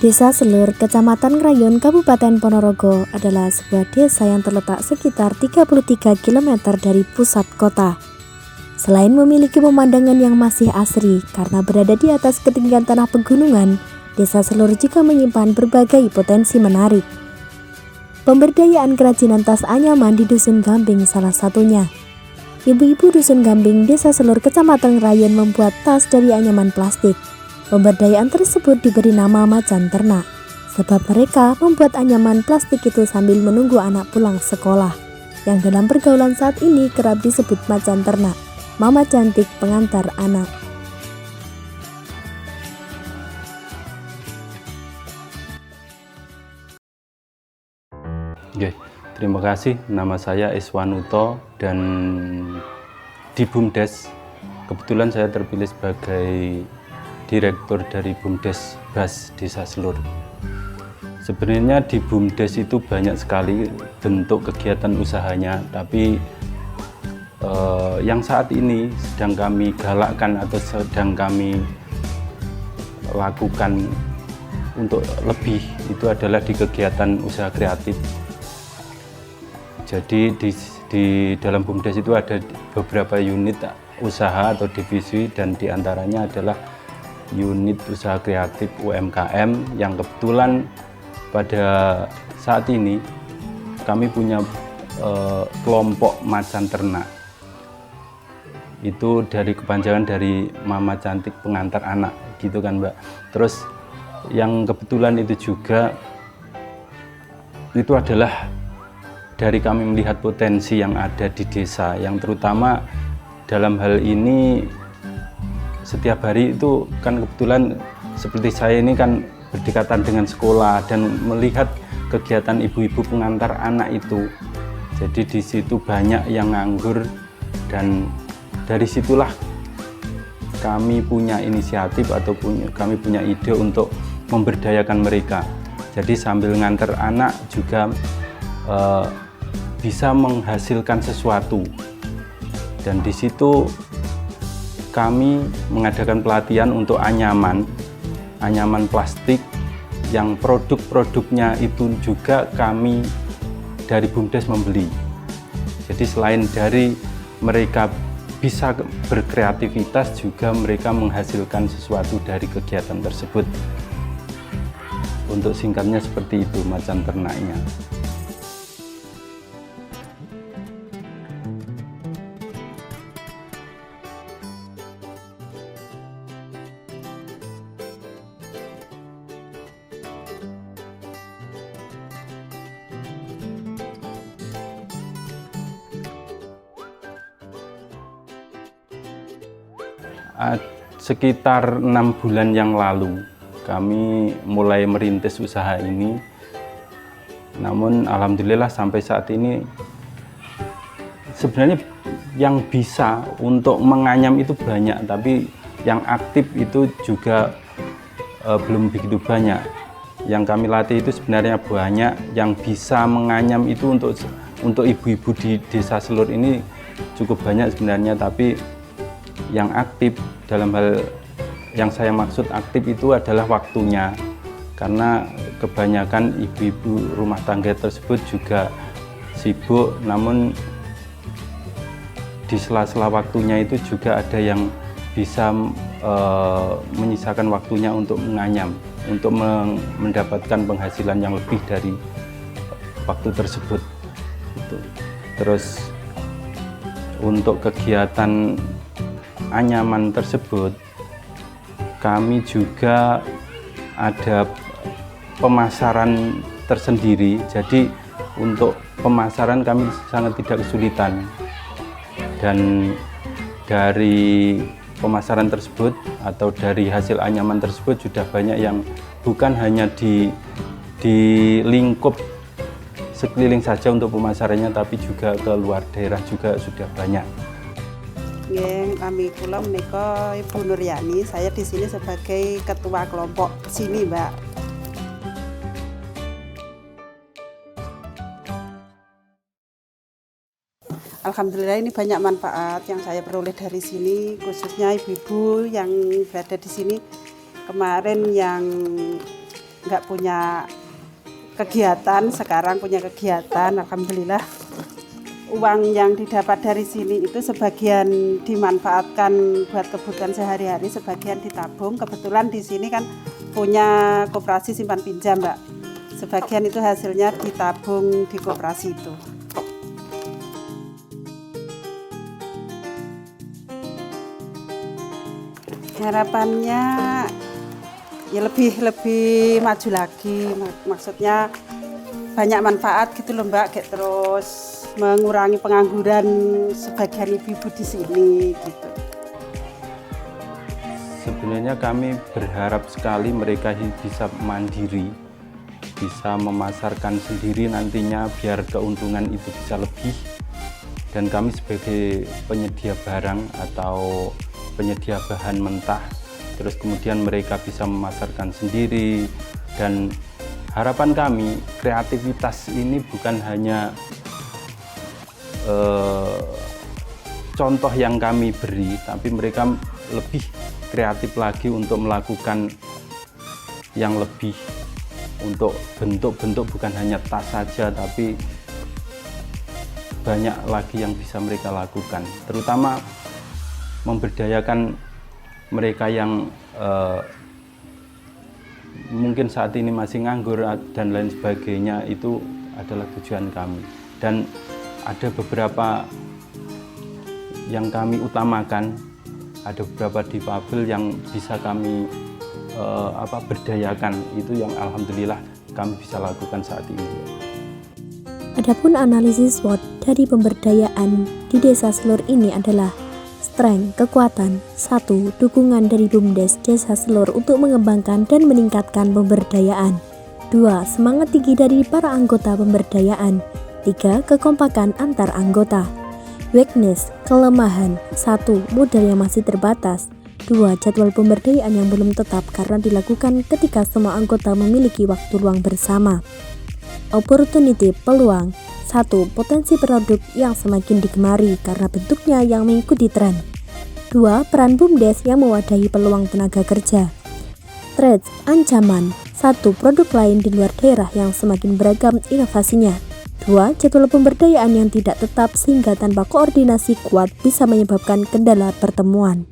Desa Selur, Kecamatan Krayon, Kabupaten Ponorogo adalah sebuah desa yang terletak sekitar 33 km dari pusat kota. Selain memiliki pemandangan yang masih asri karena berada di atas ketinggian tanah pegunungan, Desa Selur juga menyimpan berbagai potensi menarik. Pemberdayaan kerajinan tas anyaman di Dusun Gambing salah satunya. Ibu-ibu Dusun Gambing, Desa Selur, Kecamatan Krayon membuat tas dari anyaman plastik. Pemberdayaan tersebut diberi nama macan ternak, sebab mereka membuat anyaman plastik itu sambil menunggu anak pulang sekolah, yang dalam pergaulan saat ini kerap disebut macan ternak, mama cantik pengantar anak. Oke, terima kasih. Nama saya Iswanuto dan di BUMDes kebetulan saya terpilih sebagai Direktur dari BUMDes BAS Desa Selur. Sebenarnya di BUMDes itu banyak sekali bentuk kegiatan usahanya, tapi yang saat ini sedang kami galakkan atau sedang kami lakukan untuk lebih itu adalah di kegiatan usaha kreatif. Jadi di dalam BUMDes itu ada beberapa unit usaha atau divisi, dan diantaranya adalah unit usaha kreatif UMKM yang kebetulan pada saat ini kami punya kelompok macan ternak. Itu dari kepanjangan dari mama cantik pengantar anak gitu kan Mbak. Terus yang kebetulan itu juga itu adalah dari kami melihat potensi yang ada di desa, yang terutama dalam hal ini setiap hari itu kan kebetulan seperti saya ini kan berdekatan dengan sekolah dan melihat kegiatan ibu-ibu pengantar anak itu. Jadi di situ banyak yang nganggur, dan dari situlah kami punya inisiatif atau kami punya ide untuk memberdayakan mereka. Jadi sambil ngantar anak juga bisa menghasilkan sesuatu, dan di situ kami mengadakan pelatihan untuk anyaman plastik yang produk-produknya itu juga kami dari BUMDes membeli. Jadi selain dari mereka bisa berkreativitas, juga mereka menghasilkan sesuatu dari kegiatan tersebut. Untuk singkatnya seperti itu macan ternaknya. Sekitar 6 bulan yang lalu kami mulai merintis usaha ini, namun alhamdulillah sampai saat ini sebenarnya yang bisa untuk menganyam itu banyak, tapi yang aktif itu juga belum begitu banyak. Yang kami latih itu sebenarnya banyak, yang bisa menganyam itu untuk ibu-ibu di Desa Selur ini cukup banyak sebenarnya, tapi yang aktif, dalam hal yang saya maksud aktif itu adalah waktunya, karena kebanyakan ibu-ibu rumah tangga tersebut juga sibuk, namun di sela-sela waktunya itu juga ada yang bisa menyisakan waktunya untuk menganyam, untuk mendapatkan penghasilan yang lebih dari waktu tersebut. Terus untuk kegiatan anyaman tersebut kami juga ada pemasaran tersendiri. Jadi untuk pemasaran kami sangat tidak kesulitan, dan dari pemasaran tersebut atau dari hasil anyaman tersebut sudah banyak yang bukan hanya di lingkup sekeliling saja untuk pemasarannya, tapi juga ke luar daerah juga sudah banyak. Kami kula menika Ibu Nuryani, saya di sini sebagai ketua kelompok sini, Mbak. Alhamdulillah ini banyak manfaat yang saya peroleh dari sini, khususnya ibu-ibu yang berada di sini. Kemarin yang nggak punya kegiatan, sekarang punya kegiatan. Alhamdulillah uang yang didapat dari sini itu sebagian dimanfaatkan buat kebutuhan sehari-hari, sebagian ditabung. Kebetulan di sini kan punya koperasi simpan pinjam, Mbak. Sebagian itu hasilnya ditabung di koperasi itu. Harapannya ya lebih maju lagi, maksudnya banyak manfaat gitu loh Mbak, kayak terus mengurangi pengangguran sebagian ibu-ibu di sini gitu. Sebenarnya kami berharap sekali mereka bisa mandiri, bisa memasarkan sendiri nantinya biar keuntungan itu bisa lebih. Dan kami sebagai penyedia barang atau penyedia bahan mentah, terus kemudian mereka bisa memasarkan sendiri. Dan harapan kami, kreativitas ini bukan hanya contoh yang kami beri, tapi mereka lebih kreatif lagi untuk melakukan yang lebih, untuk bentuk-bentuk bukan hanya tas saja, tapi banyak lagi yang bisa mereka lakukan, terutama memberdayakan mereka yang mungkin saat ini masih nganggur dan lain sebagainya. Itu adalah tujuan kami, dan ada beberapa yang kami utamakan, ada beberapa difabel yang bisa kami berdayakan. Itu yang alhamdulillah kami bisa lakukan saat ini. Adapun analisis SWOT dari pemberdayaan di Desa Selor ini adalah strength, kekuatan. 1. Dukungan dari BUMDes Desa Selor untuk mengembangkan dan meningkatkan pemberdayaan. 2. Semangat tinggi dari para anggota pemberdayaan. 3. Kekompakan antar anggota. Weakness, kelemahan. 1. Modal yang masih terbatas. 2. Jadwal pemberdayaan yang belum tetap karena dilakukan ketika semua anggota memiliki waktu luang bersama. Opportunity, peluang. 1. Potensi produk yang semakin digemari karena bentuknya yang mengikuti tren. 2. Peran BUMDes yang mewadahi peluang tenaga kerja. Threats, ancaman. 1. Produk lain di luar daerah yang semakin beragam inovasinya. 2. Jadwal pemberdayaan yang tidak tetap sehingga tanpa koordinasi kuat bisa menyebabkan kendala pertemuan.